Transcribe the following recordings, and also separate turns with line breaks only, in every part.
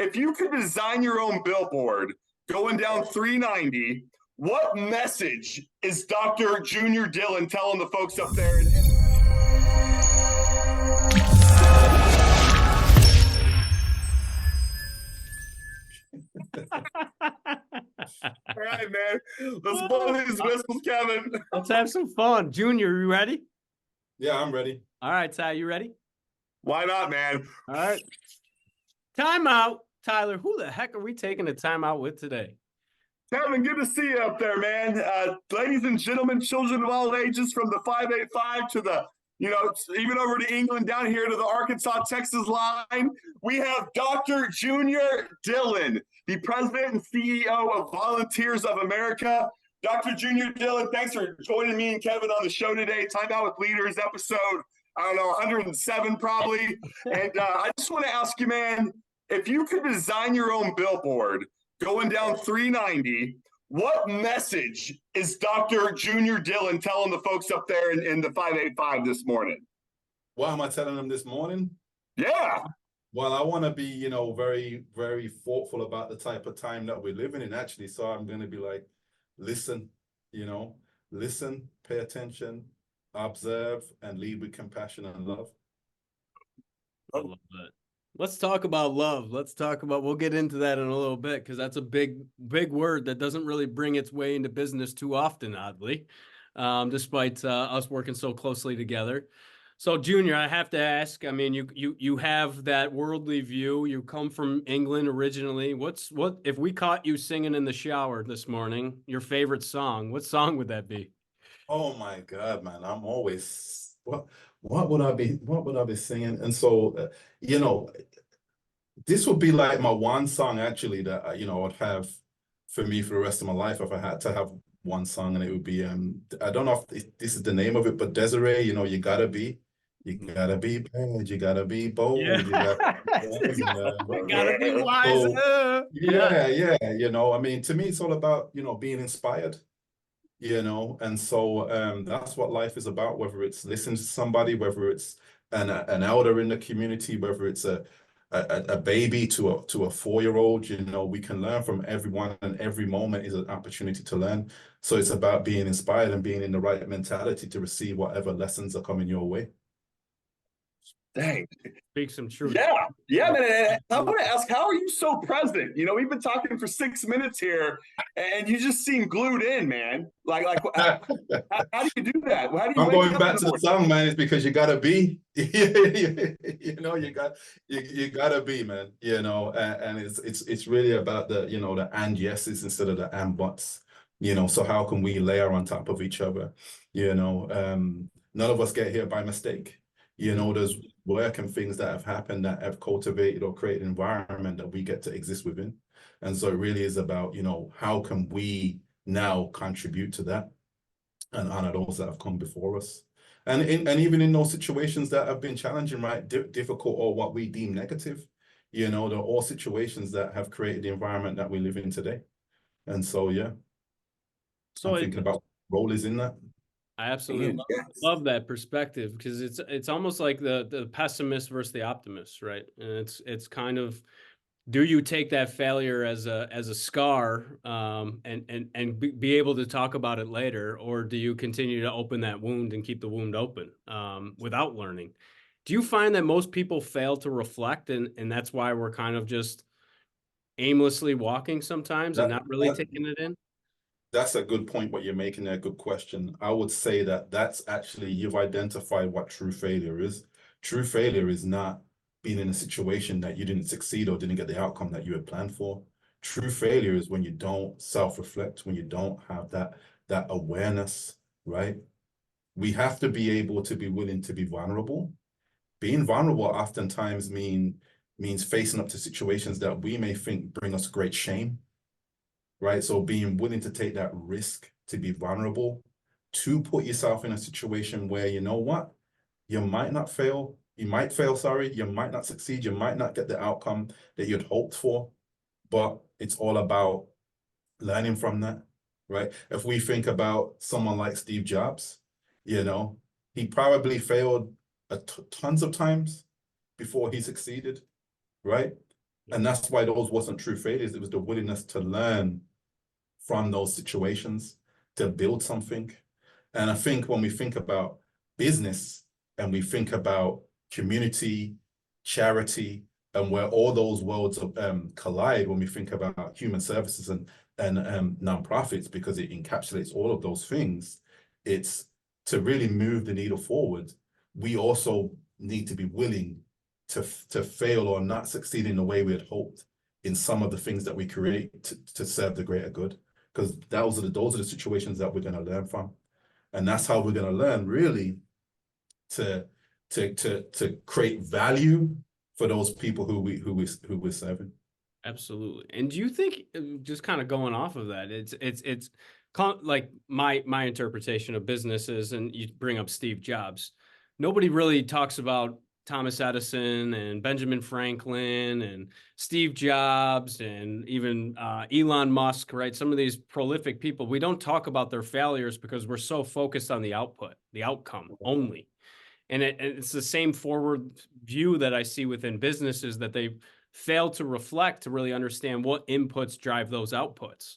if you could design your own billboard going down 390, what message is Dr. Junior Dillion telling the folks up there? All right, man. Let's blow these whistles, Kevin.
Let's have some fun. Junior, you ready?
Yeah, I'm ready.
All right, Ty, you ready?
Why not, man?
All right. Timeout. Tyler, who the heck are we taking a timeout with today?
Kevin, good to see you up there, man. Ladies and gentlemen, children of all ages, from the 585 to the, even over to England, down here to the Arkansas, Texas line, we have Dr. Junior Dillion, the president and CEO of Volunteers of America. Dr. Junior Dillion, thanks for joining me and Kevin on the show today. Time Out with Leaders, episode, 107 probably. And I just want to ask you, man, if you could design your own billboard going down 390, what message is Dr. Junior Dillion telling the folks up there in the 585 this morning?
What am I telling them this morning?
Yeah.
Well, I want to be, very, very thoughtful about the type of time that we're living in, actually. So I'm going to be like, listen, listen, pay attention, observe, and lead with compassion and love.
I love that. Let's talk about love. We'll get into that in a little bit, because that's a big word that doesn't really bring its way into business too often, oddly, despite us working so closely together. So, Junior, I have to ask, I mean, you have that worldly view. You come from England originally. What if we caught you singing in the shower this morning, your favorite song, what song would that be?
Oh my God, man. I'm always, what would I be singing? And so, this would be like my one song, actually, that, I would have for me for the rest of my life if I had to have one song. And it would be, I don't know if this is the name of it, but Desiree, you gotta be bad, you gotta be bold,
Yeah.
you gotta
be wise.
So, yeah. I mean, to me, it's all about, being inspired. And so that's what life is about, whether it's listening to somebody, whether it's an elder in the community, whether it's a baby to a 4-year-old, we can learn from everyone, and every moment is an opportunity to learn. So it's about being inspired and being in the right mentality to receive whatever lessons are coming your way.
Dang.
Speak some truth.
Yeah, man. I want to ask, how are you so present? We've been talking for 6 minutes here, and you just seem glued in, man. Like how do you do that? How do you?
I'm going back to the song, man. It's because you gotta be. you gotta be, man. And it's really about the the and yeses instead of the and buts. So how can we layer on top of each other? None of us get here by mistake. There's work and things that have happened that have cultivated or created an environment that we get to exist within. And so it really is about, how can we now contribute to that and honor those that have come before us. And even in those situations that have been challenging, right, difficult, or what we deem negative, they're all situations that have created the environment that we live in today. And so, yeah, so I'm thinking about role is in that.
I absolutely love that perspective, because it's almost like the pessimist versus the optimist, right? And it's kind of, do you take that failure as a scar and be able to talk about it later, or do you continue to open that wound and keep the wound open without learning? Do you find that most people fail to reflect, and that's why we're kind of just aimlessly walking sometimes and not really taking it in?
That's a good point, what you're making there, good question. I would say that that's actually, you've identified what true failure is. True failure is not being in a situation that you didn't succeed or didn't get the outcome that you had planned for. True failure is when you don't self-reflect, when you don't have that awareness, right? We have to be able to be willing to be vulnerable. Being vulnerable oftentimes means facing up to situations that we may think bring us great shame. Right? So being willing to take that risk, to be vulnerable, to put yourself in a situation where, you might not fail. You might fail, you might not succeed. You might not get the outcome that you'd hoped for, but it's all about learning from that, right? If we think about someone like Steve Jobs, he probably failed tons of times before he succeeded, right? And that's why those wasn't true failures. It was the willingness to learn from those situations to build something. And I think when we think about business and we think about community, charity, and where all those worlds collide when we think about human services and nonprofits, because it encapsulates all of those things, it's to really move the needle forward. We also need to be willing to fail or not succeed in the way we had hoped in some of the things that we create to serve the greater good, because those are the situations that we're going to learn from, and that's how we're going to learn really to create value for those people who we're serving.
Absolutely. And do you think, just kind of going off of that, it's like my interpretation of businesses, and you bring up Steve Jobs. Nobody really talks about Thomas Edison and Benjamin Franklin and Steve Jobs and even Elon Musk, right? Some of these prolific people, we don't talk about their failures because we're so focused on the output, the outcome only. And it's the same forward view that I see within businesses, that they fail to reflect to really understand what inputs drive those outputs.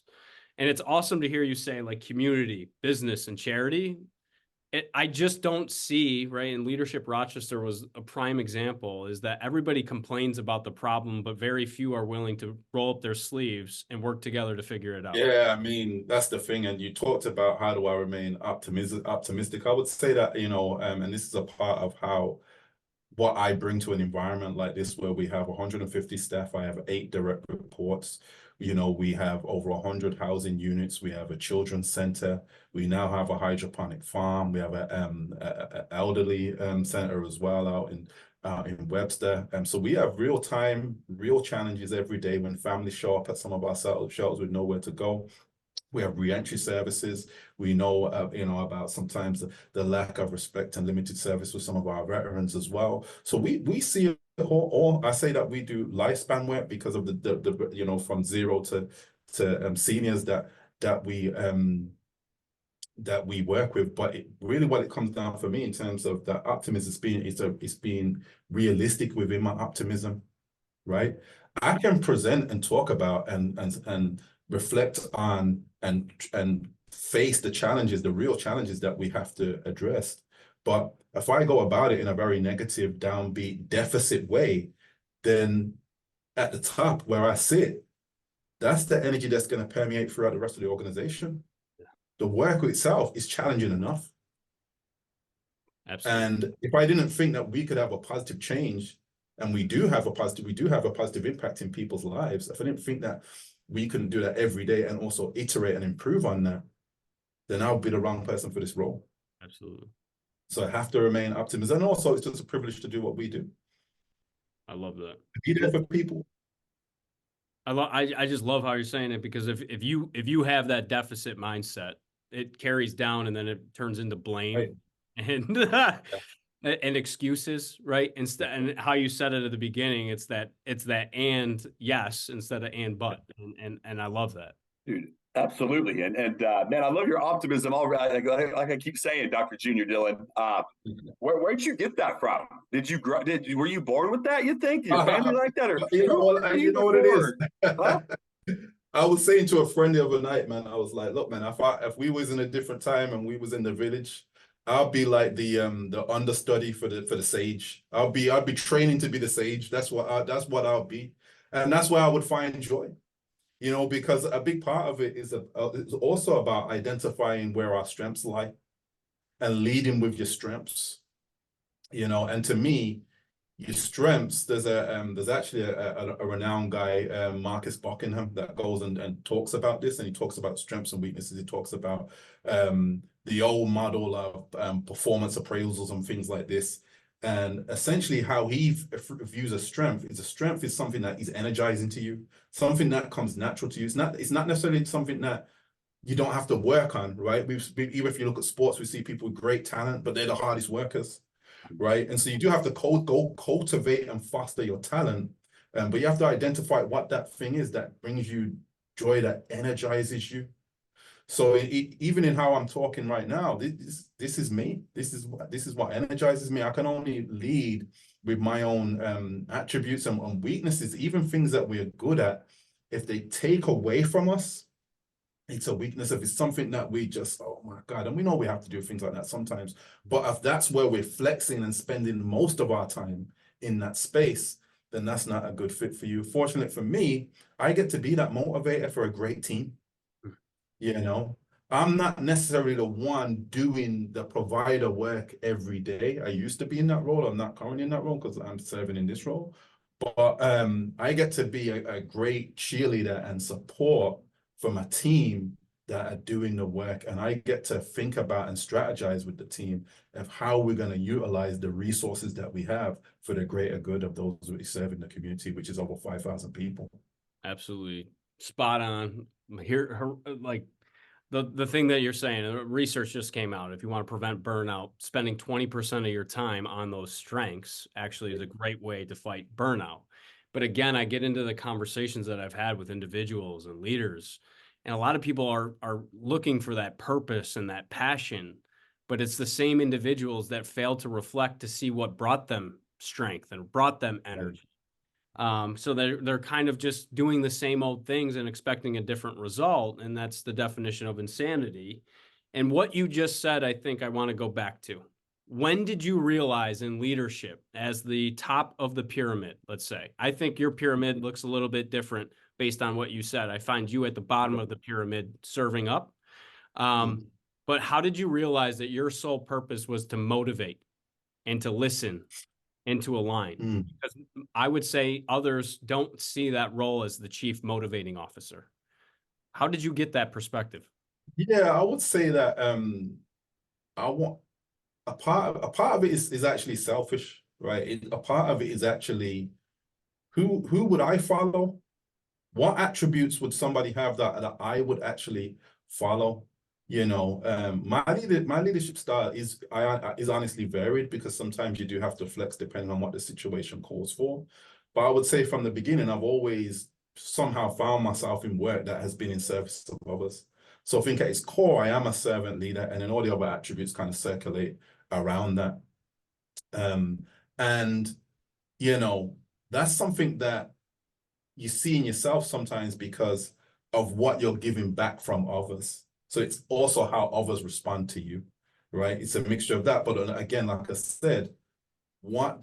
And it's awesome to hear you say, like, community, business, and charity. I just don't see, right? And Leadership Rochester was a prime example, is that everybody complains about the problem, but very few are willing to roll up their sleeves and work together to figure it out.
Yeah, I mean, that's the thing. And you talked about how do I remain optimistic. I would say that, and this is a part of what I bring to an environment like this, where we have 150 staff. I have 8 direct reports. We have over 100 housing units. We have a children's center. We now have a hydroponic farm. We have a elderly center as well out in Webster. So we have real challenges every day when families show up at some of our shelters with nowhere to go. We have reentry services. We know, about sometimes the lack of respect and limited service with some of our veterans as well. So we see all. I say that we do lifespan work because of the from 0 to seniors that we work with. But really, what it comes down for me in terms of that optimism is being realistic within my optimism, right? I can present and talk about and reflect on and face the real challenges that we have to address. But if I go about it in a very negative, downbeat, deficit way, then at the top where I sit, that's the energy that's going to permeate throughout the rest of the organization. Yeah. The work itself is challenging enough.
Absolutely.
And if I didn't think that we could have a positive change, and we do have a positive impact in people's lives, if I didn't think that we couldn't do that every day and also iterate and improve on that, then I'll be the wrong person for this role.
Absolutely.
So I have to remain optimistic. And also, it's just a privilege to do what we do.
I love that.
Be there for people.
I just love how you're saying it, because if you have that deficit mindset, it carries down and then it turns into blame, right, and excuses, right? And how you said it at the beginning, it's that and yes instead of and but, and I love that,
dude. Absolutely. And man, I love your optimism. Like I keep saying, Dr. Junior Dillion, where'd you get that from? Were you born with that, you think? Your family like that? Or
you know what it is? Huh? I was saying to a friend the other night, man, I was like, look, man, if we was in a different time and we was in the village, I'll be like the understudy for the sage. I'll be training to be the sage. That's what I'll be. And that's where I would find joy. Because a big part of it is also about identifying where our strengths lie and leading with your strengths. And to me, your strengths, there's actually a renowned guy, Marcus Buckingham, that goes and talks about this, and he talks about strengths and weaknesses. He talks about the old model of performance appraisals and things like this. And essentially how he views a strength is something that is energizing to you, something that comes natural to you. It's not necessarily something that you don't have to work on, right? Even if you look at sports, we see people with great talent, but they're the hardest workers, right? And so you do have to go cultivate and foster your talent, but you have to identify what that thing is that brings you joy, that energizes you. So even in how I'm talking right now, this is me. This is what energizes me. I can only lead with my own attributes and weaknesses, even things that we're good at, if they take away from us, it's a weakness. If it's something that we just, oh my God, and we know we have to do things like that sometimes, but if that's where we're flexing and spending most of our time in that space, then that's not a good fit for you. Fortunate for me, I get to be that motivator for a great team. You know, I'm not necessarily the one doing the provider work every day. I used to be in that role. I'm not currently in that role because I'm serving in this role. But I get to be a great cheerleader and support from a team that are doing the work. And I get to think about and strategize with the team of how we're going to utilize the resources that we have for the greater good of those we serve in the community, which is over 5,000 people.
Absolutely spot on. Here, like the thing that you're saying, research just came out. If you want to prevent burnout, spending 20% of your time on those strengths actually is a great way to fight burnout. But again, I get into the conversations that I've had with individuals and leaders, and a lot of people are looking for that purpose and that passion, but it's the same individuals that fail to reflect to see what brought them strength and brought them energy. So they're kind of just doing the same old things and expecting a different result. And that's the definition of insanity. And what you just said, I think I want to go back to. When did you realize in leadership as the top of the pyramid, let's say? I think your pyramid looks a little bit different based on what you said. I find you at the bottom of the pyramid serving up. But how did you realize that your sole purpose was to motivate and to listen and to align? Because I would say others don't see that role as the chief motivating officer. How did you get that perspective?
Yeah, I would say that I want a part of it is actually selfish, right? A part of it is actually who would I follow? What attributes would somebody have that I would actually follow? You know, my leadership style is honestly varied because sometimes you do have to flex depending on what the situation calls for. But I would say from the beginning, I've always somehow found myself in work that has been in service of others. So I think at its core, I am a servant leader, and then all the other attributes kind of circulate around that. And you know, that's something that you see in yourself sometimes because of what you're giving back from others. So it's also how others respond to you, right? It's a mixture of that. But again, like I said, what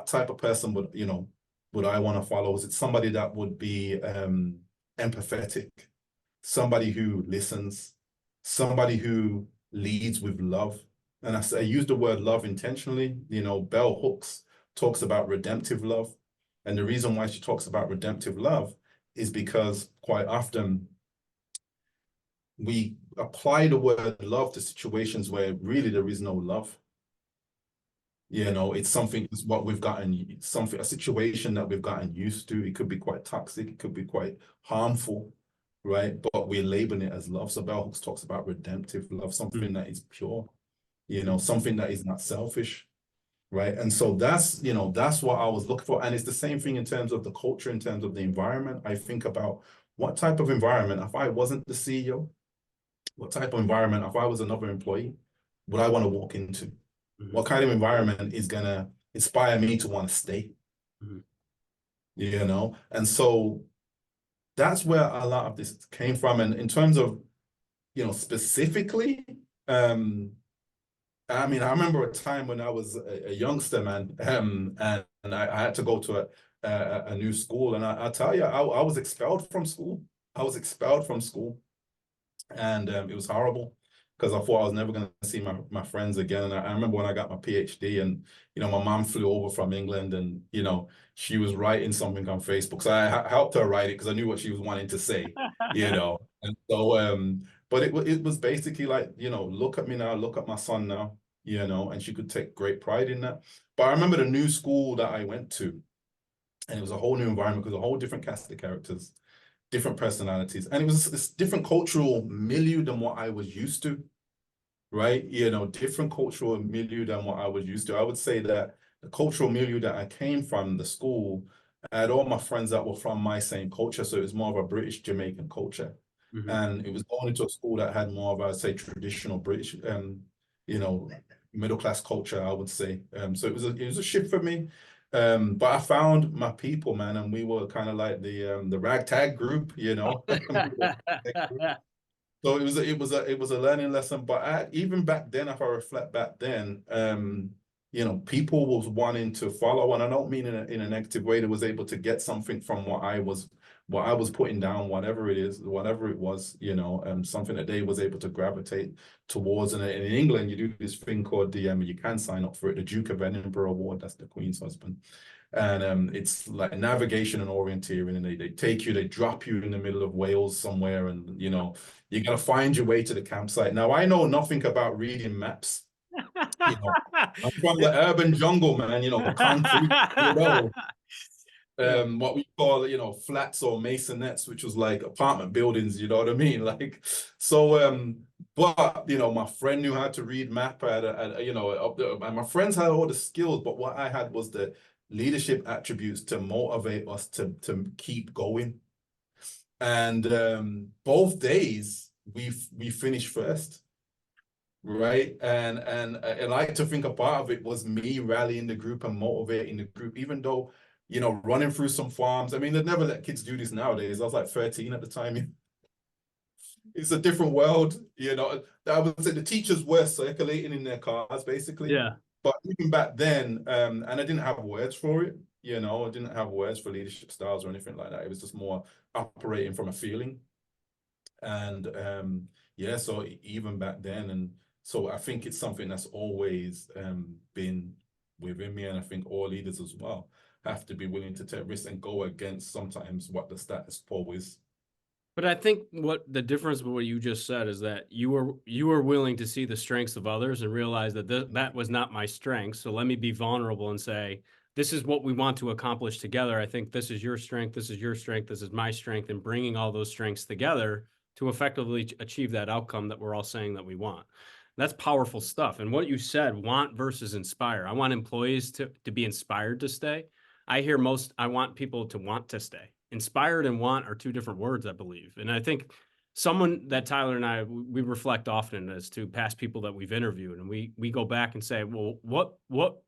type of person would I want to follow? Is it somebody that would be empathetic, somebody who listens, somebody who leads with love? And I use the word love intentionally. You know, Bell Hooks talks about redemptive love. And the reason why she talks about redemptive love is because quite often we apply the word love to situations where really there is no love. You know, it's what we've gotten, a situation that we've gotten used to. It could be quite toxic, it could be quite harmful, right? But we're labeling it as love. So Bell Hooks talks about redemptive love, something that is pure, you know, something that is not selfish. Right. And so that's what I was looking for. And it's the same thing in terms of the culture, in terms of the environment. I think about what type of environment, if I wasn't the CEO, what type of environment, if I was another employee, would I want to walk into? What kind of environment is going to inspire me to want to stay? You know, and so that's where a lot of this came from. And in terms of, you know, specifically, I mean, I remember a time when I was a youngster, man, and I had to go to a new school, and I tell you, I was expelled from school. I was expelled from school, and it was horrible because I thought I was never going to see my friends again. And I remember when I got my PhD, and you know, my mom flew over from England, and you know, she was writing something on Facebook, so I helped her write it because I knew what she was wanting to say, you know, and so but it was basically like, you know, look at me now, look at my son now, you know, and she could take great pride in that. But I remember the new school that I went to, and it was a whole new environment because a whole different cast of characters, different personalities, and it was this different cultural milieu than what I was used to, right? You know, different cultural milieu than what I was used to. I would say that the cultural milieu that I came from, the school, I had all my friends that were from my same culture, so it was more of a British Jamaican culture. And it was going into a school that had more of, I'd say, traditional British, you know, middle class culture, I would say. So it was a shift for me. But I found my people, man, and we were kind of like the ragtag group, you know. So it was a learning lesson. But even back then, if I reflect back then, you know, people was wanting to follow, and I don't mean in a negative way. They was able to get something from what I was putting down, whatever it was, you know, something that they was able to gravitate towards. And in England, you do this thing called you can sign up for it, the Duke of Edinburgh Award. That's the Queen's husband. And it's like navigation and orienteering, and they take you, they drop you in the middle of Wales somewhere, and you know, you gotta find your way to the campsite. Now, I know nothing about reading maps. You know, I'm from the urban jungle, man, you know, concrete, you know, what we call, you know, flats or masonettes, which was like apartment buildings, you know what I mean? Like, so, but, you know, my friend knew how to read map, you know, and my friends had all the skills, but what I had was the leadership attributes to motivate us to keep going. And both days we finished first. Right. And I like to think a part of it was me rallying the group and motivating the group, even though, you know, running through some farms. I mean, they'd never let kids do this nowadays. I was like 13 at the time. It's a different world, you know. I would say the teachers were circulating in their cars, basically.
Yeah.
But even back then, and I didn't have words for it, you know, I didn't have words for leadership styles or anything like that. It was just more operating from a feeling. And yeah, so even back then, and so I think it's something that's always been within me, and I think all leaders as well have to be willing to take risks and go against sometimes what the status quo is.
But I think what the difference with what you just said is that you were willing to see the strengths of others and realize that that was not my strength. So let me be vulnerable and say, this is what we want to accomplish together. I think this is your strength. This is your strength. This is my strength. And bringing all those strengths together to effectively achieve that outcome that we're all saying that we want. That's powerful stuff. And what you said, want versus inspire. I want employees to be inspired to stay. I want people to want to stay. Inspired and want are two different words, I believe. And I think someone that Tyler and I, we reflect often as to past people that we've interviewed, and we go back and say, well, what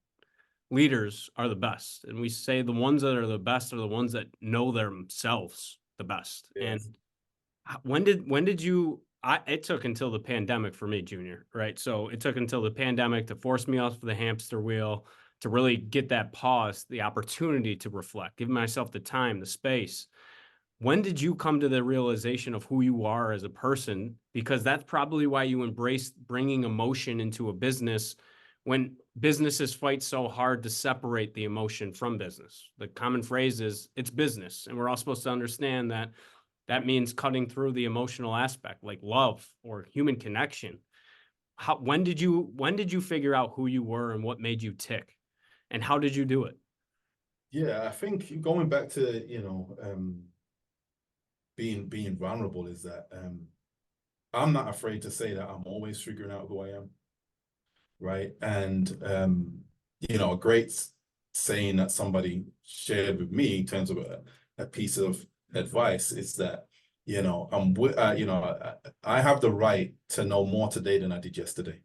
leaders are the best? And we say the ones that are the best are the ones that know themselves the best. Yes. And when did you, it took until the pandemic for me, Junior, right? So it took until the pandemic to force me off the hamster wheel, to really get that pause, the opportunity to reflect, give myself the time, the space. When did you come to the realization of who you are as a person? Because that's probably why you embraced bringing emotion into a business when businesses fight so hard to separate the emotion from business. The common phrase is, it's business. And we're all supposed to understand that that means cutting through the emotional aspect, like love or human connection. When did you figure out who you were and what made you tick? And how did you do it?
Yeah, I think going back to, you know, being vulnerable is that I'm not afraid to say that I'm always figuring out who I am. Right. And, you know, a great saying that somebody shared with me in terms of a piece of advice is that, you know, you know, I have the right to know more today than I did yesterday,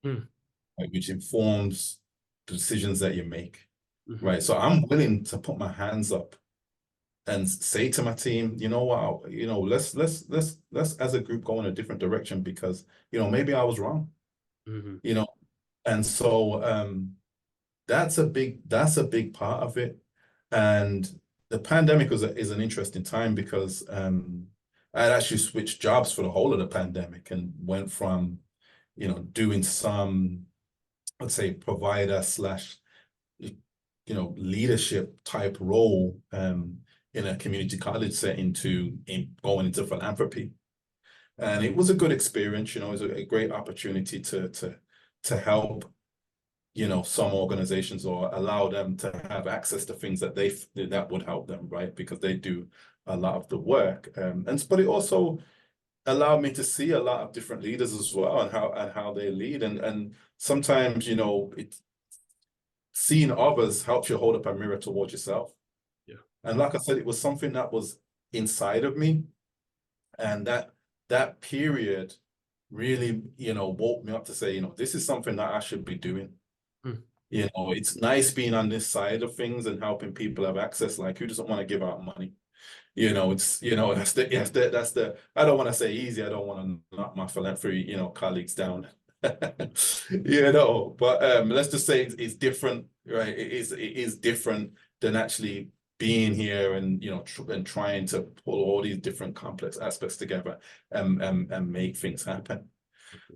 right, which informs the decisions that you make. Right. So I'm willing to put my hands up and say to my team, you know what, you know, let's as a group go in a different direction because, you know, maybe I was wrong, you know, and so that's a big part of it. And the pandemic is an interesting time because I had actually switched jobs for the whole of the pandemic and went from, you know, doing some, let's say, provider slash, you know, leadership type role in a community college setting to going into philanthropy. And it was a good experience, you know, it was a great opportunity to help, you know, some organizations or allow them to have access to things that that would help them, right? Because they do a lot of the work. But it also allowed me to see a lot of different leaders as well and how they lead. And sometimes, you know, seeing others helps you hold up a mirror towards yourself. Yeah. And like I said, it was something that was inside of me. And that period really, woke me up to say, this is something that I should be doing.
Hmm.
It's nice being on this side of things and helping people have access. Like, who doesn't want to give out money? It's, that's the, I don't want to say easy. I don't want to knock my philanthropy, colleagues down. But let's just say it's different, right? It is different than actually being here and, and trying to pull all these different complex aspects together and make things happen.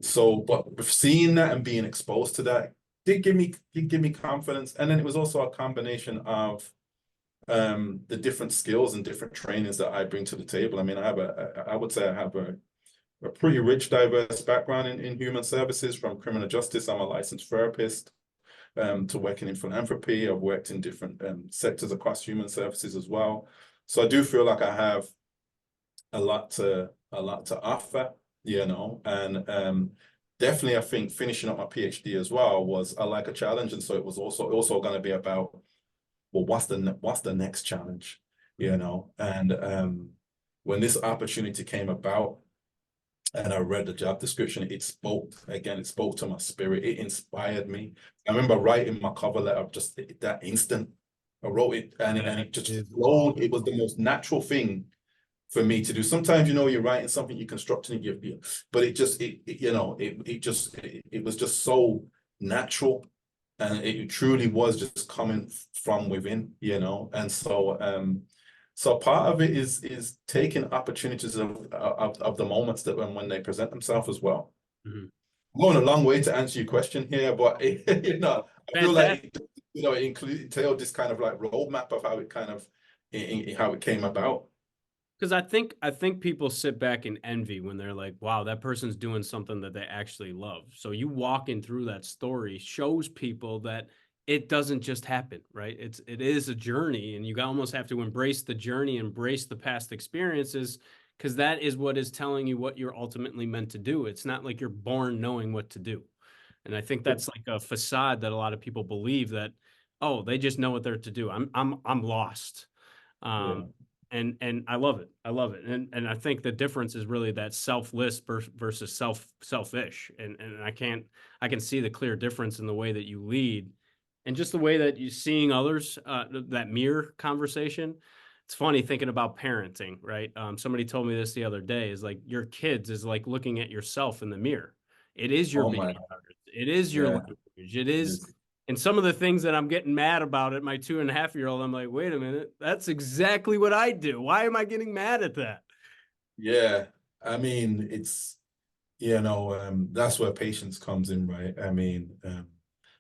So, but with seeing that and being exposed to that did give me confidence. And then it was also a combination of the different skills and different trainings that I bring to the table. I mean, I would say I have a pretty rich, diverse background in human services, from criminal justice. I'm a licensed therapist, to working in philanthropy. I've worked in different sectors across human services as well. So I do feel like I have a lot to offer, and definitely I think finishing up my PhD as well was like a challenge. And so it was also going to be about, well, what's the next challenge, and when this opportunity came about and I read the job description, it spoke to my spirit. It inspired me. I remember writing my cover letter just that instant. I wrote it and it just flowed. It was the most natural thing for me to do. Sometimes, you're writing something, you're constructing it, but it was just so natural. And it truly was just coming from within, and so part of it is taking opportunities of the moments that when they present themselves as well.
Mm-hmm.
I'm going a long way to answer your question here, but I feel like it entailed this kind of like roadmap of how it kind of how it came about.
Because I think people sit back and envy when they're like, wow, that person's doing something that they actually love. So you walking through that story shows people that it doesn't just happen, right? It is a journey, and you almost have to embrace the journey, embrace the past experiences, because that is what is telling you what you're ultimately meant to do. It's not like you're born knowing what to do. And I think that's like a facade that a lot of people believe that, oh, they just know what they're to do. I'm lost. And I love it. I love it. And I think the difference is really that selfless versus selfish. And I can see the clear difference in the way that you lead and just the way that you're seeing others, that mirror conversation. It's funny thinking about parenting, right? Somebody told me this the other day, is like your kids is like looking at yourself in the mirror. It is your behavior. It is your language. It is. And some of the things that I'm getting mad about at my 2.5-year-old, I'm like, wait a minute, that's exactly what I do. Why am I getting mad at that?
Yeah. I mean, it's, that's where patience comes in, right? I mean,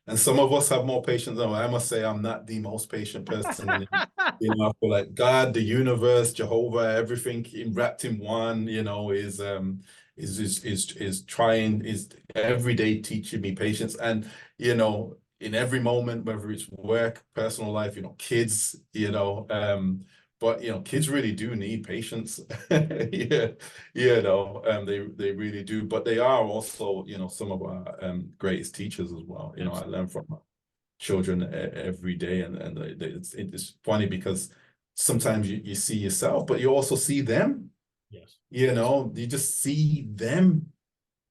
and some of us have more patience than I must say I'm not the most patient person. I feel like God, the universe, Jehovah, everything wrapped in one, is every day teaching me patience. And, in every moment, whether it's work, personal life, kids, but kids really do need patience. Yeah, they really do. But they are also, some of our greatest teachers as well. I learn from my children every day, and it's funny because sometimes you see yourself, but you also see them.
Yes.
You just see them,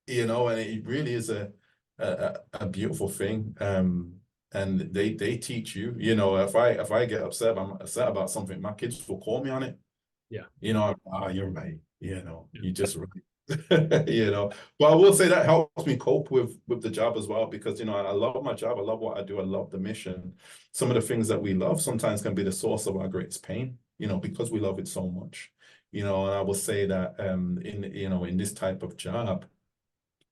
and it really is a beautiful thing. And they teach you, if I get upset, I'm upset about something, my kids will call me on it.
Yeah.
You're right. You just right. But I will say that helps me cope with the job as well, because I love my job, I love what I do, I love the mission. Some of the things that we love sometimes can be the source of our greatest pain, because we love it so much. And I will say that in this type of job,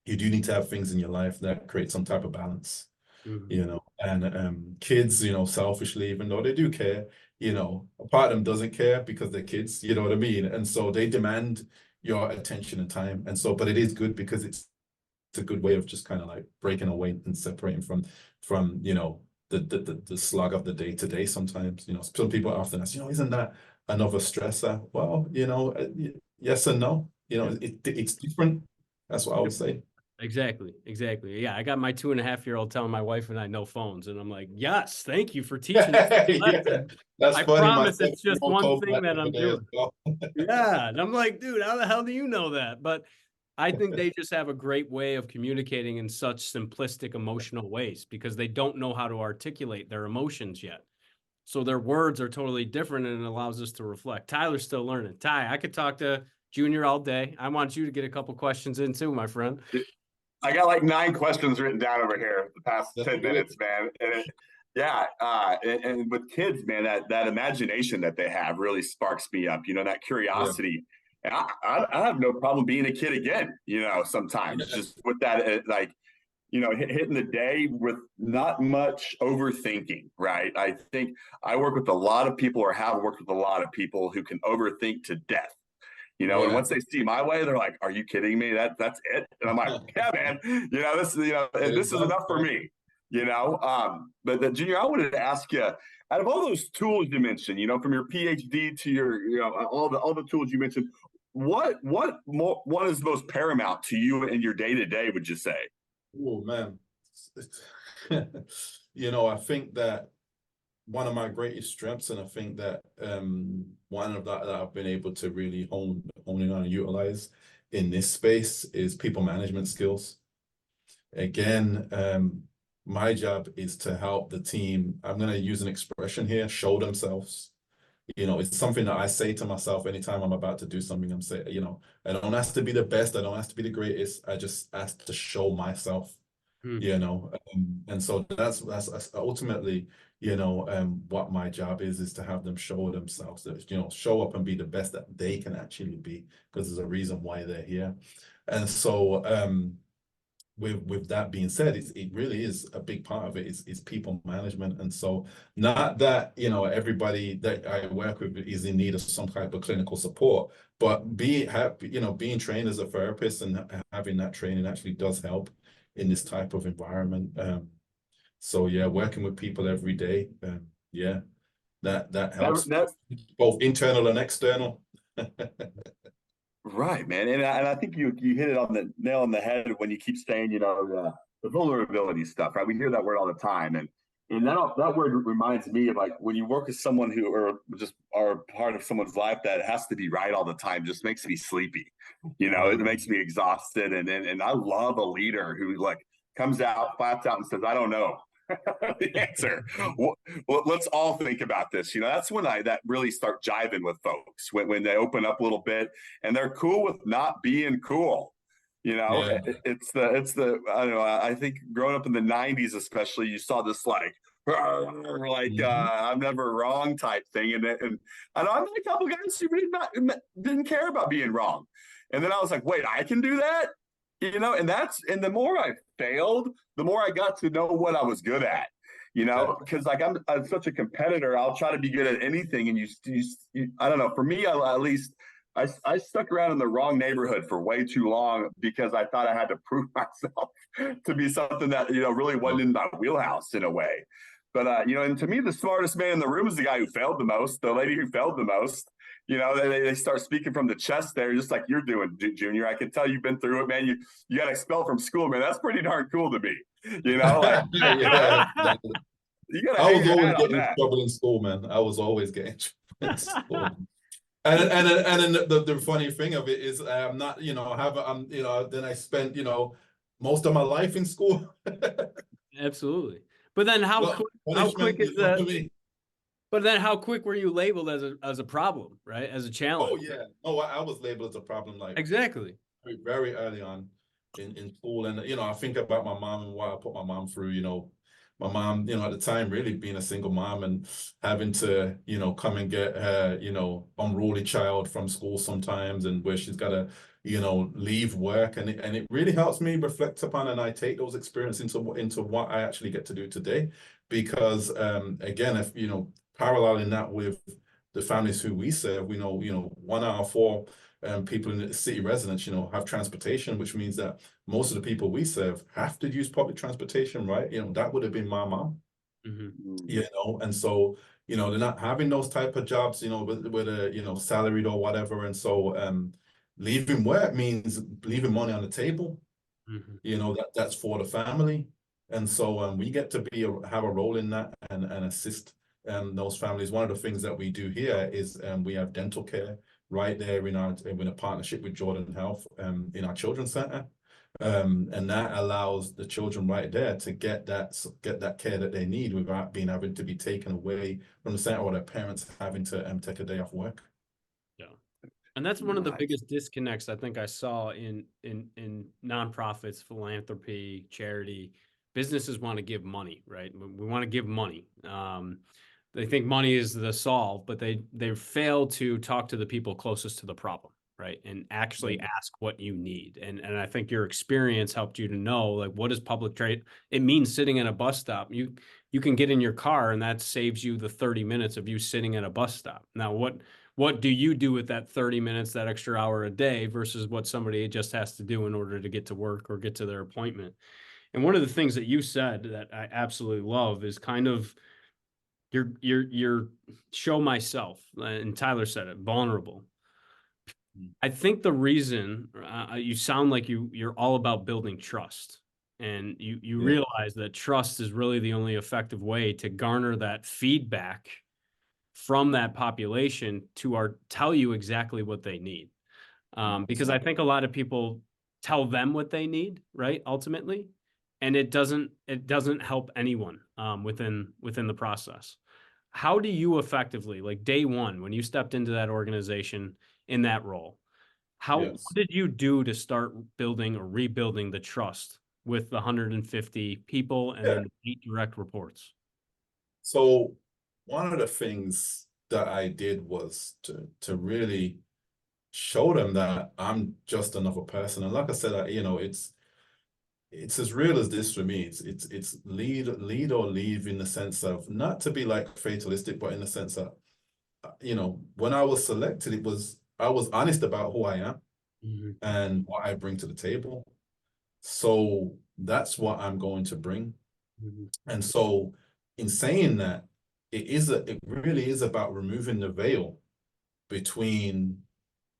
you do need to have things in your life that create some type of balance.
Mm-hmm.
And kids, selfishly, even though they do care, a part of them doesn't care because they're kids, you know what I mean? And so they demand your attention and time. And so, but it is good because it's a good way of just kind of like breaking away and separating from the slog of the day to day. Sometimes, some people often ask, isn't that another stressor? Well, yes and no. It's different. That's what I would say.
Exactly. Yeah, I got my 2.5-year-old telling my wife and I no phones, and I'm like, yes, thank you for teaching us.
Yeah, that's
I
funny.
promise it's just one thing that I'm doing.
Well.
Yeah, and I'm like, dude, how the hell do you know that? But I think they just have a great way of communicating in such simplistic emotional ways because they don't know how to articulate their emotions yet. So their words are totally different, and it allows us to reflect. Tyler's still learning. Ty, I could talk to Junior all day. I want you to get a couple questions in too, my friend.
I got like 9 questions written down over here the past 10 minutes, man. And and with kids, man, that imagination that they have really sparks me up, that curiosity. And I have no problem being a kid again, sometimes just with that, like, hitting the day with not much overthinking, right? I think I work with a lot of people, or have worked with a lot of people, who can overthink to death. And once they see my way, they're like, "Are you kidding me? That's it?" And I'm like, "Yeah, man. This is enough for me." But Junior, I wanted to ask you, out of all those tools you mentioned, from your PhD to your, all the tools you mentioned, what is most paramount to you in your day to day? Would you say?
Oh man, I think that one of my greatest strengths, and I think that one of that I've been able to really hone in on and utilize in this space is people management skills. Again, my job is to help the team. I'm going to use an expression here: show themselves. It's something that I say to myself anytime I'm about to do something. I'm saying, I don't ask to be the best. I don't ask to be the greatest. I just ask to show myself. And so that's ultimately, what my job is to have them show themselves, show up and be the best that they can actually be, because there's a reason why they're here. And so, with that being said, it really is a big part of it is people management. And so, not that everybody that I work with is in need of some type of clinical support, but being trained as a therapist and having that training actually does help in this type of environment. So yeah, working with people every day, that helps, both internal and external.
Right, man. And I think you hit it on the nail on the head when you keep saying, the vulnerability stuff, right? We hear that word all the time. And that word reminds me of, like, when you work with someone who are part of someone's life that has to be right all the time, just makes me sleepy. It makes me exhausted. And I love a leader who, like, comes out, flats out, and says, "I don't know the answer. Well, let's all think about this." That's when that really start jiving with folks, when they open up a little bit and they're cool with not being cool. It's the I don't know. I think growing up in the 90s, especially, you saw this like I'm never wrong type thing, and I know I met a couple guys who really didn't care about being wrong, and then I was like, wait, I can do that. And the more I failed, the more I got to know what I was good at, because like I'm such a competitor. I'll try to be good at anything. And you I don't know, for me, at least I stuck around in the wrong neighborhood for way too long because I thought I had to prove myself to be something that, really wasn't in my wheelhouse in a way. But, and to me, the smartest man in the room is the guy who failed the most, the lady who failed the most. They start speaking from the chest there, just like you're doing, Junior. I can tell you've been through it, man. You got expelled from school, man. That's pretty darn cool to me. Like,
yeah.
You gotta
I was always getting in trouble in school, man. I was always getting in trouble in school. And then the funny thing of it is, I'm not, then I spent, most of my life in school.
Absolutely. But then how quick is that? But then how quick were you labeled as a problem, right? As a challenge?
Oh yeah. Oh, I was labeled as a problem, like,
exactly,
very early on in school. And I think about my mom and what I put my mom through. My mom, at the time, really being a single mom and having to, come and get her, unruly child from school sometimes, and where she's got to, leave work, and it really helps me reflect upon, and I take those experiences into what I actually get to do today, because again, if paralleling that with the families who we serve, we know 1 out of 4 people in the city residents, have transportation, which means that most of the people we serve have to use public transportation, right? That would have been my mom, and so, they're not having those type of jobs, with a, salaried or whatever. And so, leaving work means leaving money on the table, that's for the family. And so, we get to have a role in that and assist those families. One of the things that we do here is we have dental care. right there in a partnership with Jordan Health in our children's center. And that allows the children right there to get that care that they need without having to be taken away from the center, or their parents having to take a day off work.
Yeah. And that's one of the
Nice.
biggest disconnects I think I saw in nonprofits, philanthropy, charity. Businesses want to give money, right? We want to give money. They think money is the solve, but they fail to talk to the people closest to the problem, right? And actually ask what you need. And I think your experience helped you to know, like, what is public trade? It means sitting at a bus stop. You can get in your car, and that saves you the 30 minutes of you sitting at a bus stop. Now, what do you do with that 30 minutes, that extra hour a day, versus what somebody just has to do in order to get to work or get to their appointment? And one of the things that you said that I absolutely love is kind of your show myself, and Tyler said it, vulnerable. I think the reason you sound like you're all about building trust, and you realize that trust is really the only effective way to garner that feedback from that population to tell you exactly what they need. Because I think a lot of people tell them what they need, right? Ultimately, and it doesn't help anyone within the process. How do you effectively, like day one, when you stepped into that organization in that role, what did you do to start building or rebuilding the trust with the 150 people and then 8 direct reports?
So one of the things that I did was to really show them that I'm just another person. And like I said, it's as real as this for me. It's lead or leave, in the sense of not to be like fatalistic, but in the sense that, when I was selected, I was honest about who I am and what I bring to the table. So that's what I'm going to bring. And so in saying that, it really is about removing the veil between,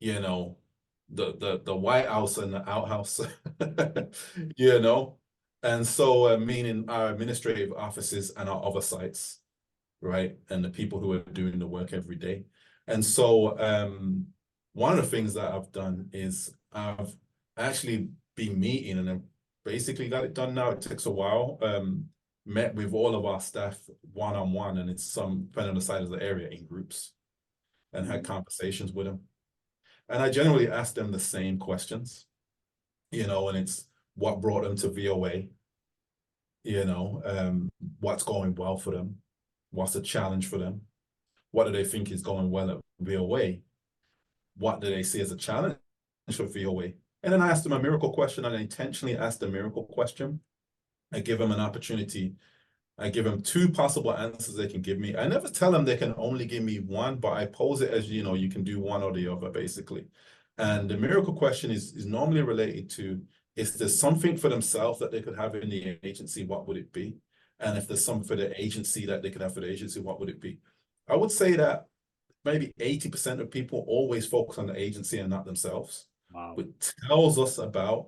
the White House and the outhouse, and so meaning our administrative offices and our oversights, right, and the people who are doing the work every day. And so one of the things that I've done is I've actually been meeting, and I've basically got it done now. It takes a while. Met with all of our staff one-on-one, and it's depending on the size of the area, in groups, and had conversations with them. And I generally ask them the same questions, and it's what brought them to VOA, what's going well for them, what's the challenge for them, what do they think is going well at VOA, what do they see as a challenge for VOA. And then I ask them a miracle question, and I intentionally ask the miracle question. I give them an opportunity. I give them 2 possible answers they can give me. I never tell them they can only give me one, but I pose it as, you can do one or the other, basically. And the miracle question is normally related to, if there's something for themselves that they could have in the agency, what would it be? And if there's something for the agency that they could have for the agency, what would it be? I would say that maybe 80% of people always focus on the agency and not themselves. Wow. Which tells us about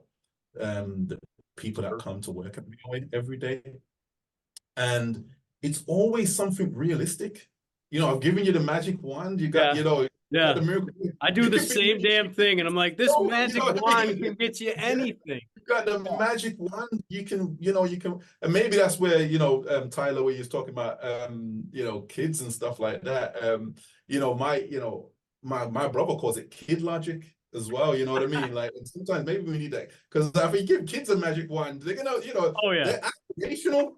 the people that come to work every day. And it's always something realistic. I've given you the magic wand. You got, the miracle.
I do the same damn thing, and I'm like, this magic wand can get you anything.
You got the magic wand. You can, and maybe that's where, Tyler, where you're talking about, kids and stuff like that. My brother calls it kid logic as well. You know what I mean? Like, and sometimes maybe we need that, because if we give kids a magic wand, they're gonna, they're aspirational.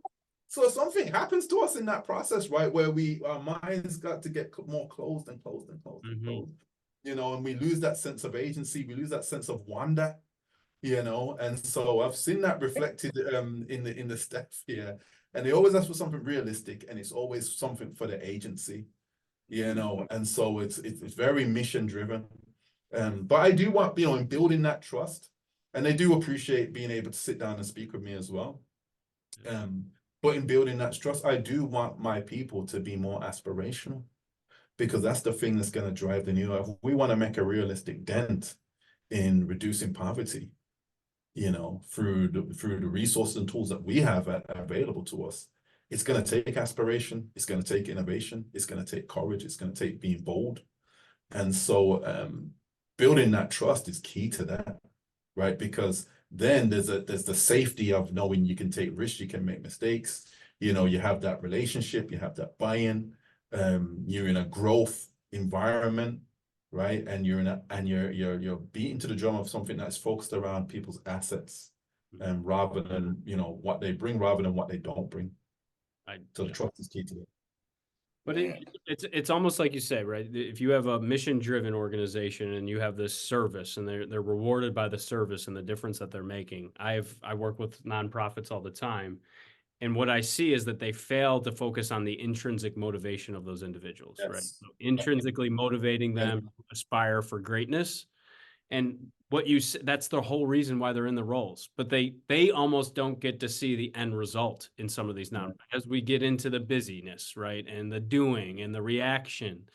So something happens to us in that process, right? Where our minds got to get more closed and closed and closed and closed, and we lose that sense of agency. We lose that sense of wonder, and so I've seen that reflected in the steps here. And they always ask for something realistic, and it's always something for the agency, and so it's very mission driven. But I do want, in building that trust, and they do appreciate being able to sit down and speak with me as well. But in building that trust, I do want my people to be more aspirational, because that's the thing that's going to drive the needle. If we want to make a realistic dent in reducing poverty, through the resources and tools that we have available to us, it's going to take aspiration, it's going to take innovation, it's going to take courage, it's going to take being bold, And so building that trust is key to that, right? Because then there's the safety of knowing you can take risks, you can make mistakes. You know, you have that relationship, you have that buy-in. You're in a growth environment, right? And you're beating to the drum of something that's focused around people's assets, rather than, you know, what they bring, rather than what they don't bring. So the trust is key to it.
But it's almost like you say, right? If you have a mission-driven organization and you have this service and they're rewarded by the service and the difference that they're making. I work with nonprofits all the time, and what I see is that they fail to focus on the intrinsic motivation of those individuals, right? So intrinsically motivating them to aspire for greatness. And what you said, that's the whole reason why they're in the roles, but they almost don't get to see the end result in some of these now, as we get into the busyness, right? And the doing and the reaction,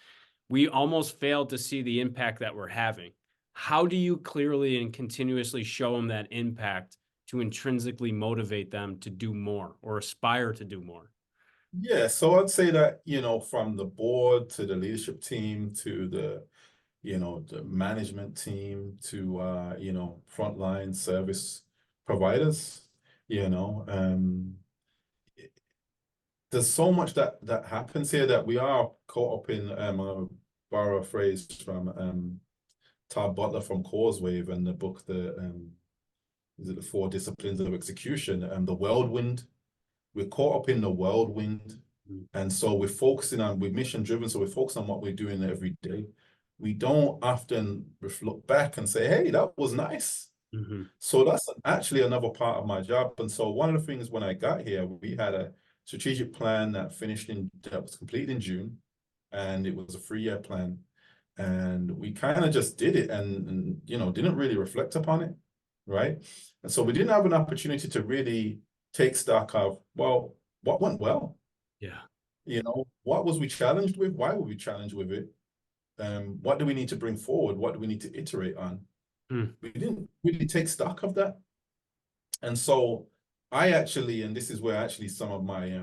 we almost fail to see the impact that we're having. How do you clearly and continuously show them that impact to intrinsically motivate them to do more or aspire to do more?
Yeah, so I'd say that, you know, from the board to the leadership team to the, you know, the management team to, you know, frontline service providers, you know, there's so much that happens here that we are caught up in, borrow a phrase from Todd Butler from Causewave and the book, is it the 4 Disciplines of Execution, the whirlwind. We're caught up in the whirlwind. And so we're mission driven. So we're focused on what we're doing every day. We don't often look back and say, hey, that was nice. So that's actually another part of my job. And so one of the things when I got here, we had a strategic plan that was completed in June, and it was a 3-year plan. And we kind of just did it and, you know, didn't really reflect upon it, right? And so we didn't have an opportunity to really take stock of, well, what went well?
Yeah.
You know, what was we challenged with? Why were we challenged with it? What do we need to bring forward? What do we need to iterate on? We didn't really take stock of that. And so I actually, and this is where actually some of my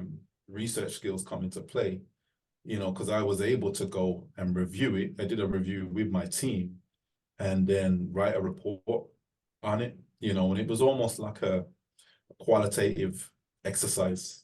research skills come into play, you know, because I was able to go and review it. I did a review with my team and then write a report on it, you know, and it was almost like a qualitative exercise.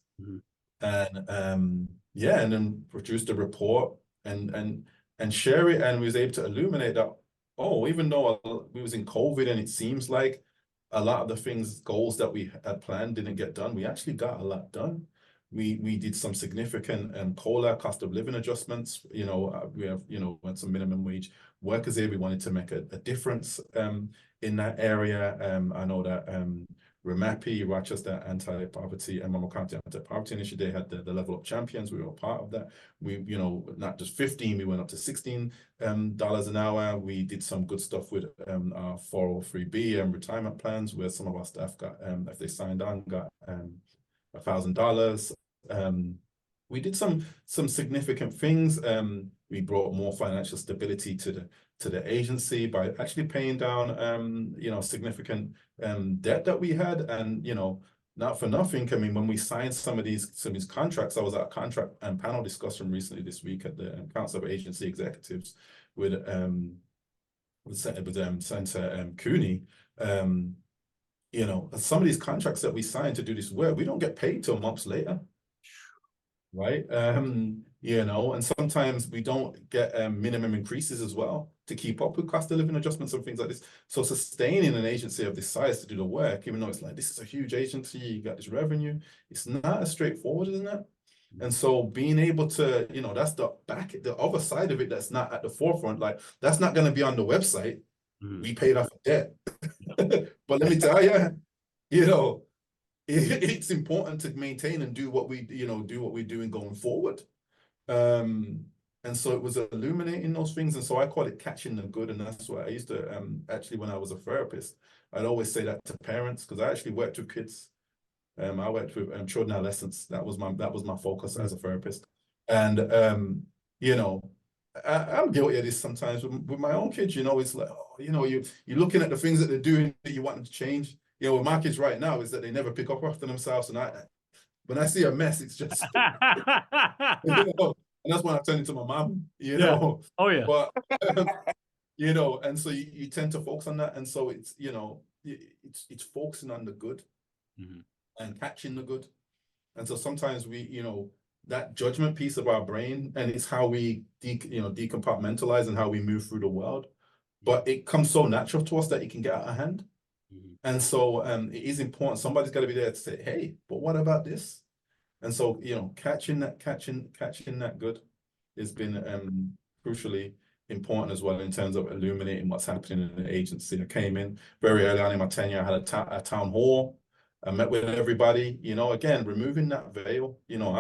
And yeah, and then produced a report and share it, and we was able to illuminate that, oh, even though we was in COVID and it seems like a lot of the goals that we had planned didn't get done, we actually got a lot done. We did some significant COLA, cost of living adjustments. You know, we have, you know, some minimum wage workers here. We wanted to make a difference in that area. I know that REMAPI, Rochester Anti-Poverty and Monmouth County Anti-Poverty Initiative, they had the Level Up Champions. We were a part of that. We, you know, not just 15, we went up to $16 an hour. We did some good stuff with our 403B and retirement plans, where some of our staff got, if they signed on, got $1,000. We did some significant things. We brought more financial stability to the agency by actually paying down you know, significant debt that we had. And, you know, not for nothing, I mean, when we signed some of these contracts, I was at a contract and panel discussion recently this week at the Council of Agency Executives with Senator Cooney. You know, some of these contracts that we signed to do this work, we don't get paid till months later, right? You know, and sometimes we don't get minimum increases as well to keep up with cost of living adjustments and things like this. So sustaining an agency of this size to do the work, even though it's like, this is a huge agency, you got this revenue, it's not as straightforward, isn't it? And so being able to, you know, that's the other side of it that's not at the forefront. Like, that's not going to be on the website. We paid off debt. But let me tell you, you know, it's important to maintain and do what we, you know, do what we're doing going forward. And so it was illuminating those things. And so I call it catching the good. And that's what I used to, actually, when I was a therapist, I'd always say that to parents, because I actually worked with kids. I worked with children and adolescents. That was my focus as a therapist. And, you know, I'm guilty of this sometimes with my own kids. You know, it's like, oh, you know, you're looking at the things that they're doing that you want them to change. You know, with my kids right now is that they never pick up after themselves. And when I see a mess, it's just, you know, And that's when I turn into my mom, you
Yeah.
know.
Oh yeah.
But you know, and so you tend to focus on that, and so it's, you know, it's focusing on the good and catching the good. And so sometimes we, you know, that judgment piece of our brain, and it's how we decompartmentalize and how we move through the world, but it comes so natural to us that it can get out of hand. And so it is important. Somebody's got to be there to say, hey, but what about this? And so, you know, catching that good has been crucially important as well in terms of illuminating what's happening in the agency. I came in very early on in my tenure. I had a town hall. I met with everybody, you know, again, removing that veil. You know,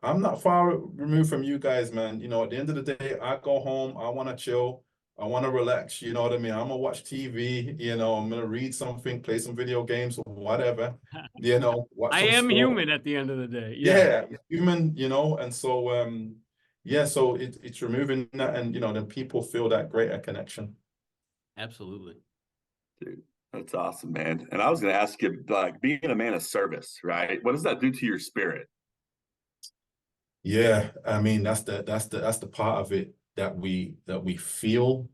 I'm not far removed from you guys, man. You know, at the end of the day, I go home, I want to chill. I want to relax, you know what I mean? I'm gonna watch TV, you know, I'm gonna read something, play some video games or whatever, you know, watch
I
some
am
sport.
human at the end of the day.
Yeah, human, you know, and so yeah, so it's removing that, and you know, then people feel that greater connection.
Absolutely.
Dude, that's awesome, man. And I was going to ask you, like, being a man of service, right? What does that do to your spirit?
Yeah, I mean, that's the part of it that we feel,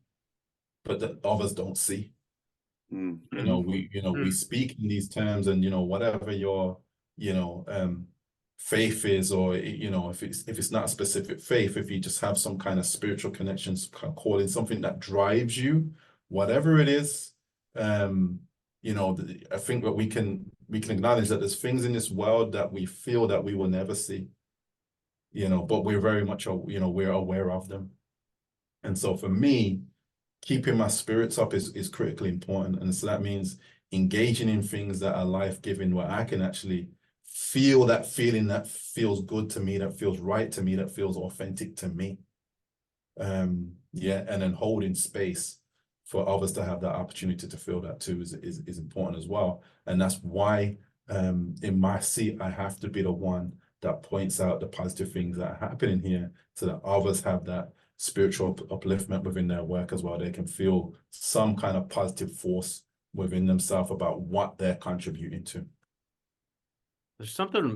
but that others don't see. You know, we speak in these terms, and you know, whatever your, you know, faith is, or you know, if it's not a specific faith, if you just have some kind of spiritual connections, calling something that drives you, whatever it is, you know, I think that we can acknowledge that there's things in this world that we feel that we will never see, you know, but we're very much, you know, we're aware of them. And so for me, keeping my spirits up is critically important. And so that means engaging in things that are life-giving, where I can actually feel that feeling that feels good to me, that feels right to me, that feels authentic to me. Yeah, and then holding space for others to have that opportunity to feel that too is important as well. And that's why in my seat, I have to be the one that points out the positive things that are happening here, so that others have that spiritual upliftment within their work as well. They can feel some kind of positive force within themselves about what they're contributing to.
There's something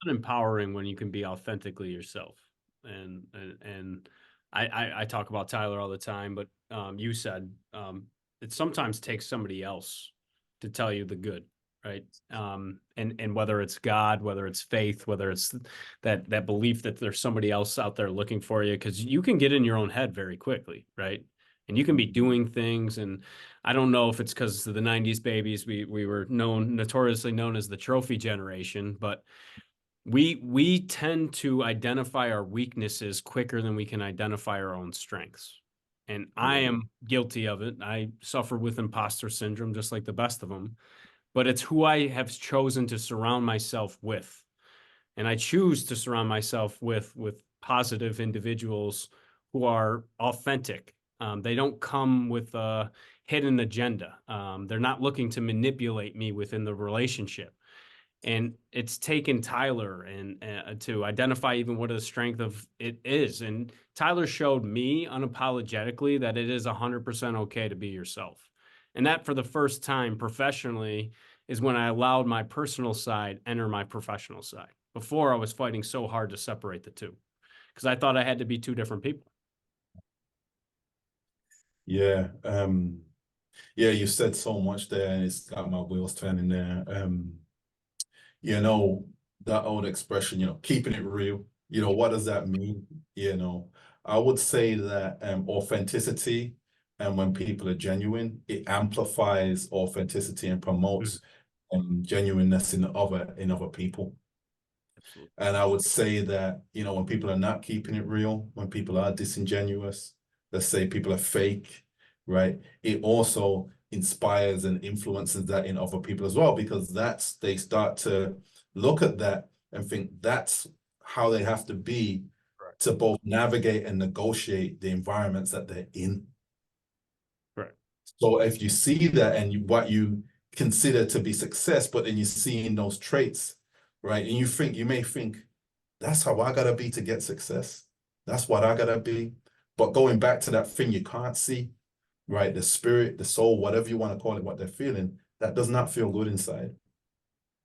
empowering when you can be authentically yourself. And I talk about Tyler all the time, but you said it sometimes takes somebody else to tell you the good, right? And whether it's God, whether it's faith, whether it's that belief that there's somebody else out there looking for you, because you can get in your own head very quickly, right? And you can be doing things, and I don't know if it's because of the 90s babies, we were notoriously known as the trophy generation, but we tend to identify our weaknesses quicker than we can identify our own strengths. And I am guilty of it. I suffer with imposter syndrome just like the best of them, but it's who I have chosen to surround myself with. And I choose to surround myself with positive individuals who are authentic. They don't come with a hidden agenda. They're not looking to manipulate me within the relationship. And it's taken Tyler and to identify even what the strength of it is. And Tyler showed me unapologetically that it is 100% okay to be yourself. And that, for the first time professionally, is when I allowed my personal side enter my professional side. Before, I was fighting so hard to separate the two because I thought I had to be two different people.
Yeah. Yeah, you said so much there, and it's got my wheels turning there. You know, that old expression, you know, keeping it real, you know, what does that mean? You know, I would say that authenticity, and when people are genuine, it amplifies authenticity and promotes genuineness in other people.
Absolutely.
And I would say that, you know, when people are not keeping it real, when people are disingenuous, let's say people are fake, right? It also inspires and influences that in other people as well, because they start to look at that and think that's how they have to be to both navigate and negotiate the environments that they're in.
Right.
So if you see that and what you consider to be success, but then you see in those traits, right? And you may think, that's how I gotta be to get success. That's what I gotta be. But going back to that thing you can't see, right? The spirit, the soul, whatever you want to call it, what they're feeling, that does not feel good inside.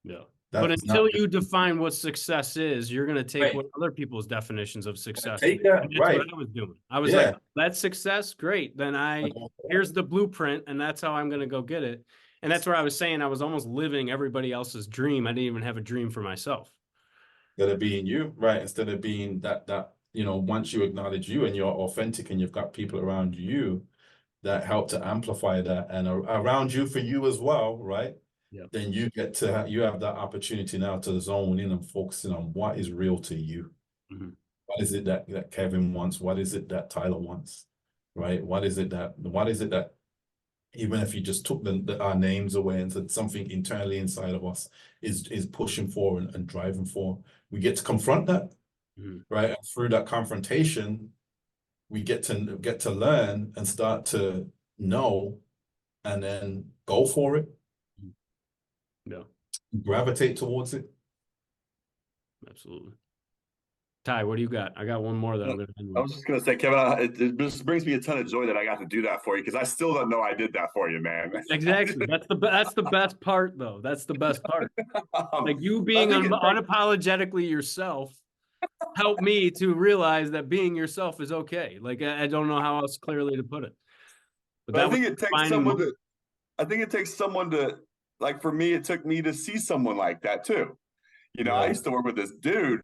Yeah. But
That's
until
not
you define what success is, you're going to take
right.
what other people's definitions of success
Take
is.
that,
And that's
right.
what I was doing. I was
Yeah.
like, that's success. Great. Then here's the blueprint, and that's how I'm going to go get it. And that's where I was saying I was almost living everybody else's dream. I didn't even have a dream for myself.
Instead of being you, right? Instead of being that, once you acknowledge you and you're authentic and you've got people around you that help to amplify that and around you for you as well, right?
Yep.
Then you get to you have that opportunity now to zone in and focusing on what is real to you.
Mm-hmm.
What is it that Kevin wants? What is it that Tyler wants? Right? What is it that even if you just took our names away and said something internally inside of us is pushing for and driving for, we get to confront that, right? And through that confrontation, we get to learn and start to know, and then go for it.
Yeah,
gravitate towards it.
Absolutely. Ty, what do you got? I got one more that I'm going to end with.
I was just going to say, Kevin, it just brings me a ton of joy that I got to do that for you, because I still don't know I did that for you, man.
Exactly. That's the best part, though. That's the best part. Like you being unapologetically yourself helped me to realize that being yourself is okay. Like I don't know how else clearly to put it.
But I think it takes someone to. I think it takes someone to, like, for me, it took me to see someone like that too. You know,
Right.
I used to work with this dude,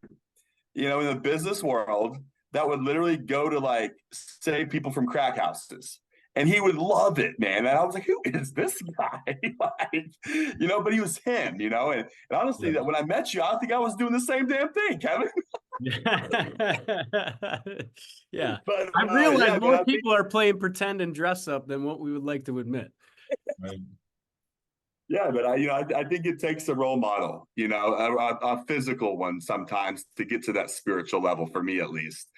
you know, in the business world that would literally go to, like, save people from crack houses. And he would love it, man. And I was like, who is this guy? Like, you know, but he was him, you know. And honestly, that when I met you, I think I was doing the same damn thing, Kevin.
Yeah.
But
I realize more people are playing pretend and dress up than what we would like to admit.
Right.
Yeah, but I think it takes a role model, you know, a physical one sometimes to get to that spiritual level, for me at least.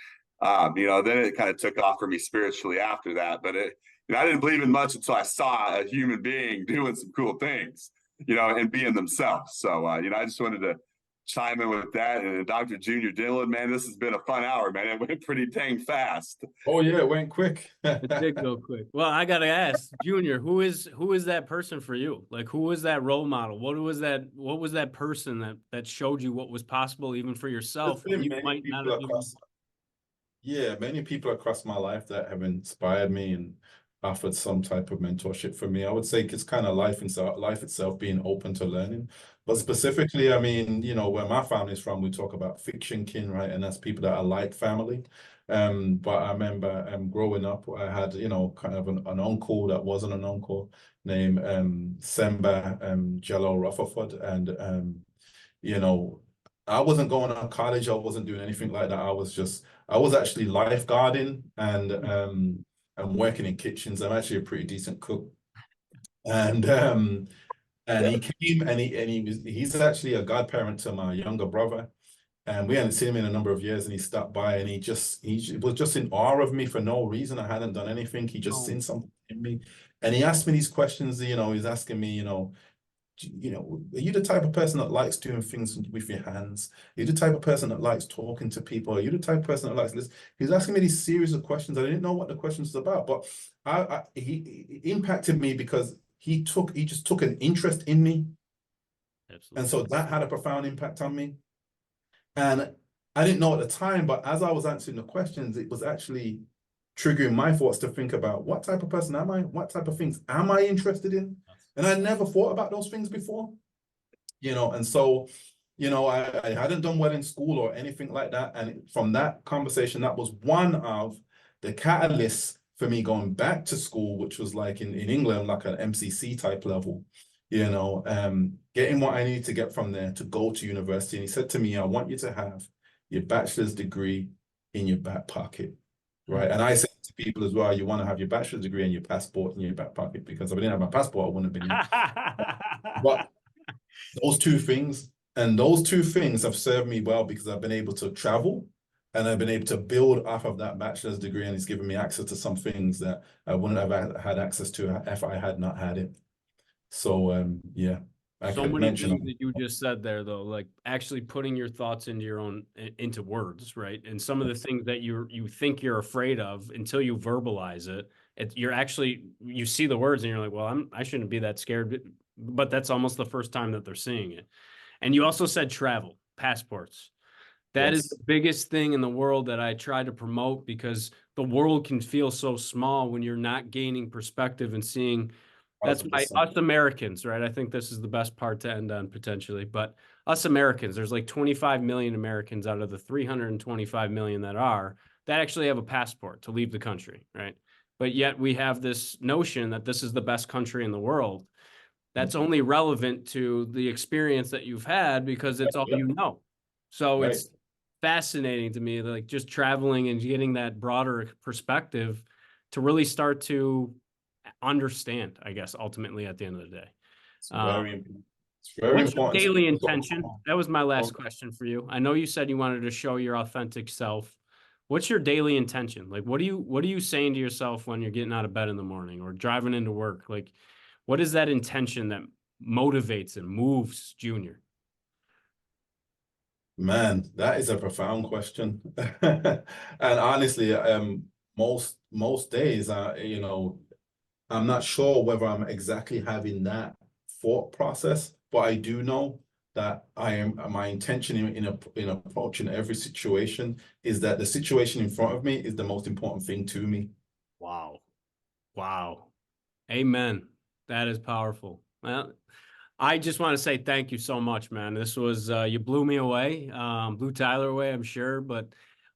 You know, then it kind of took off for me spiritually after that. But I didn't believe in much until I saw a human being doing some cool things, you know, and being themselves. So, I just wanted to chime in with that. And Dr. Junior Dillion, man, this has been a fun hour, man. It went pretty dang fast.
Oh yeah, it went quick.
It did go quick. Well, I gotta ask, Junior, who is that person for you? Like, who was that role model? What was that person that showed you what was possible even for yourself?
There's been many people across my life that have inspired me and offered some type of mentorship for me. I would say it's kind of life itself being open to learning. But specifically, I mean, you know, where my family's from, we talk about fiction kin, right? And that's people that are like family. But I remember growing up, I had, you know, kind of an uncle that wasn't an uncle named Semba Jello Rutherford. And, you know, I wasn't going to college. I wasn't doing anything like that. I was actually lifeguarding and working in kitchens. I'm actually a pretty decent cook. And he came and he's actually a godparent to my younger brother. And we hadn't seen him in a number of years, and he stopped by and he was just in awe of me for no reason. I hadn't done anything. He just seen something in me. And he asked me these questions, you know, he's asking me, you know, are you the type of person that likes doing things with your hands? Are you the type of person that likes talking to people? Are you the type of person that likes this? He's asking me these series of questions. I didn't know what the questions was about, but he impacted me because he just took an interest in me. Absolutely. And so that had a profound impact on me. And I didn't know at the time, but as I was answering the questions, it was actually triggering my thoughts to think about what type of person am I? What type of things am I interested in? And I never thought about those things before, you know, and so, you know, I hadn't done well in school or anything like that. And from that conversation, that was one of the catalysts for me going back to school, which was like in England, like an MCC type level, you know, getting what I needed to get from there to go to university. And he said to me, I want you to have your bachelor's degree in your back pocket. Right. And I said to people as well, you want to have your bachelor's degree and your passport in your back pocket, because if I didn't have my passport, I wouldn't have been in. But those two things have served me well, because I've been able to travel and I've been able to build off of that bachelor's degree. And it's given me access to some things that I wouldn't have had access to if I had not had it. So, yeah.
So many things that you just said there, though, like actually putting your thoughts into words, right? And some of the things that you think you're afraid of, until you verbalize it, you see the words and you're like, well, I shouldn't be that scared, but that's almost the first time that they're seeing it. And you also said travel, passports. That is
Yes.
the biggest thing in the world that I try to promote, because the world can feel so small when you're not gaining perspective and seeing. That's why
100%.
us Americans, right? I think this is the best part to end on potentially, but us Americans, there's like 25 million Americans out of the 325 million that actually have a passport to leave the country, right? But yet we have this notion that this is the best country in the world. That's only relevant to the experience that you've had because it's all you know. So
Right.
it's fascinating to me, like just traveling and getting that broader perspective to really start to understand, I guess, ultimately at the end of the day.
It's very important. It's very
What's your
important.
daily intention? That was my last question for you. I know you said you wanted to show your authentic self. What's your daily intention? Like, what are you saying to yourself when you're getting out of bed in the morning or driving into work? Like, what is that intention that motivates and moves Junior?
Man, that is a profound question. And honestly, most days, you know, I'm not sure whether I'm exactly having that thought process, but I do know that my intention in approaching every situation is that the situation in front of me is the most important thing to me.
Wow. Wow. Amen. That is powerful. Well, I just want to say thank you so much, man. This was you blew me away, blew Tyler away, I'm sure, but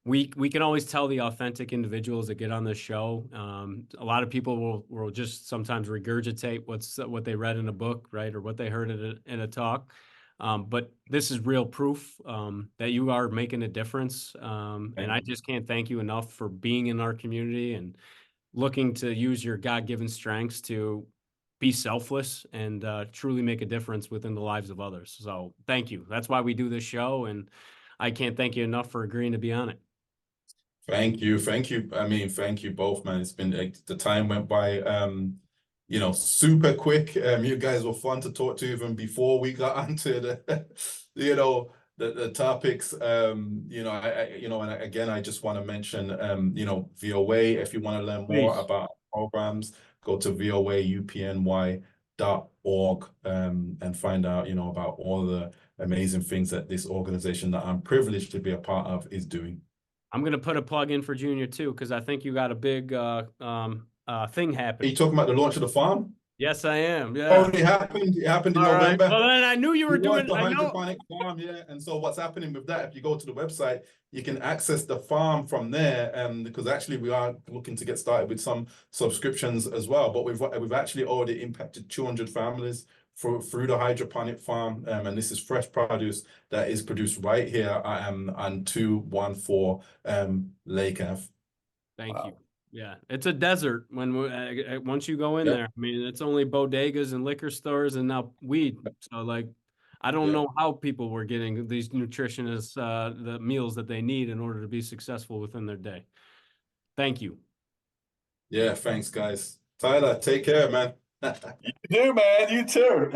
we can always tell the authentic individuals that get on this show. A lot of people will just sometimes regurgitate what they read in a book, right, or what they heard in a talk. But this is real proof that you are making a difference. And I just can't thank you enough for being in our community and looking to use your God-given strengths to be selfless and truly make a difference within the lives of others. So thank you. That's why we do this show. And I can't thank you enough for agreeing to be on it.
Thank you. Thank you. I mean, thank you both, man. It's been the time went by, you know, super quick. You guys were fun to talk to even before we got onto the, you know, the topics. You know, and again, I just want to mention, you know, VOA. If you want to learn more
Please.
about programs, go to voaupny.org and find out, you know, about all the amazing things that this organization that I'm privileged to be a part of is doing.
I'm going to put a plug in for Junior too, because I think you got a big thing
Are
happening.
you talking about the launch of the farm?
Yes, I am. Yeah.
Oh, it happened. It happened in
All right.
November.
Well, then I knew you were doing.
The
I know.
hydroponic farm, yeah. And so what's happening with that? If you go to the website, you can access the farm from there. Because actually we are looking to get started with some subscriptions as well. But we've actually already impacted 200 families through the hydroponic farm. And this is fresh produce that is produced right here on 214 Lake Ave.
Thank you. Yeah, it's a desert once you go in there. I mean, it's only bodegas and liquor stores and now weed. So like, I don't know how people were getting these nutritionists the meals that they need in order to be successful within their day. Thank you.
Yeah, thanks, guys. Tyler, take care, man.
You do, man. You too.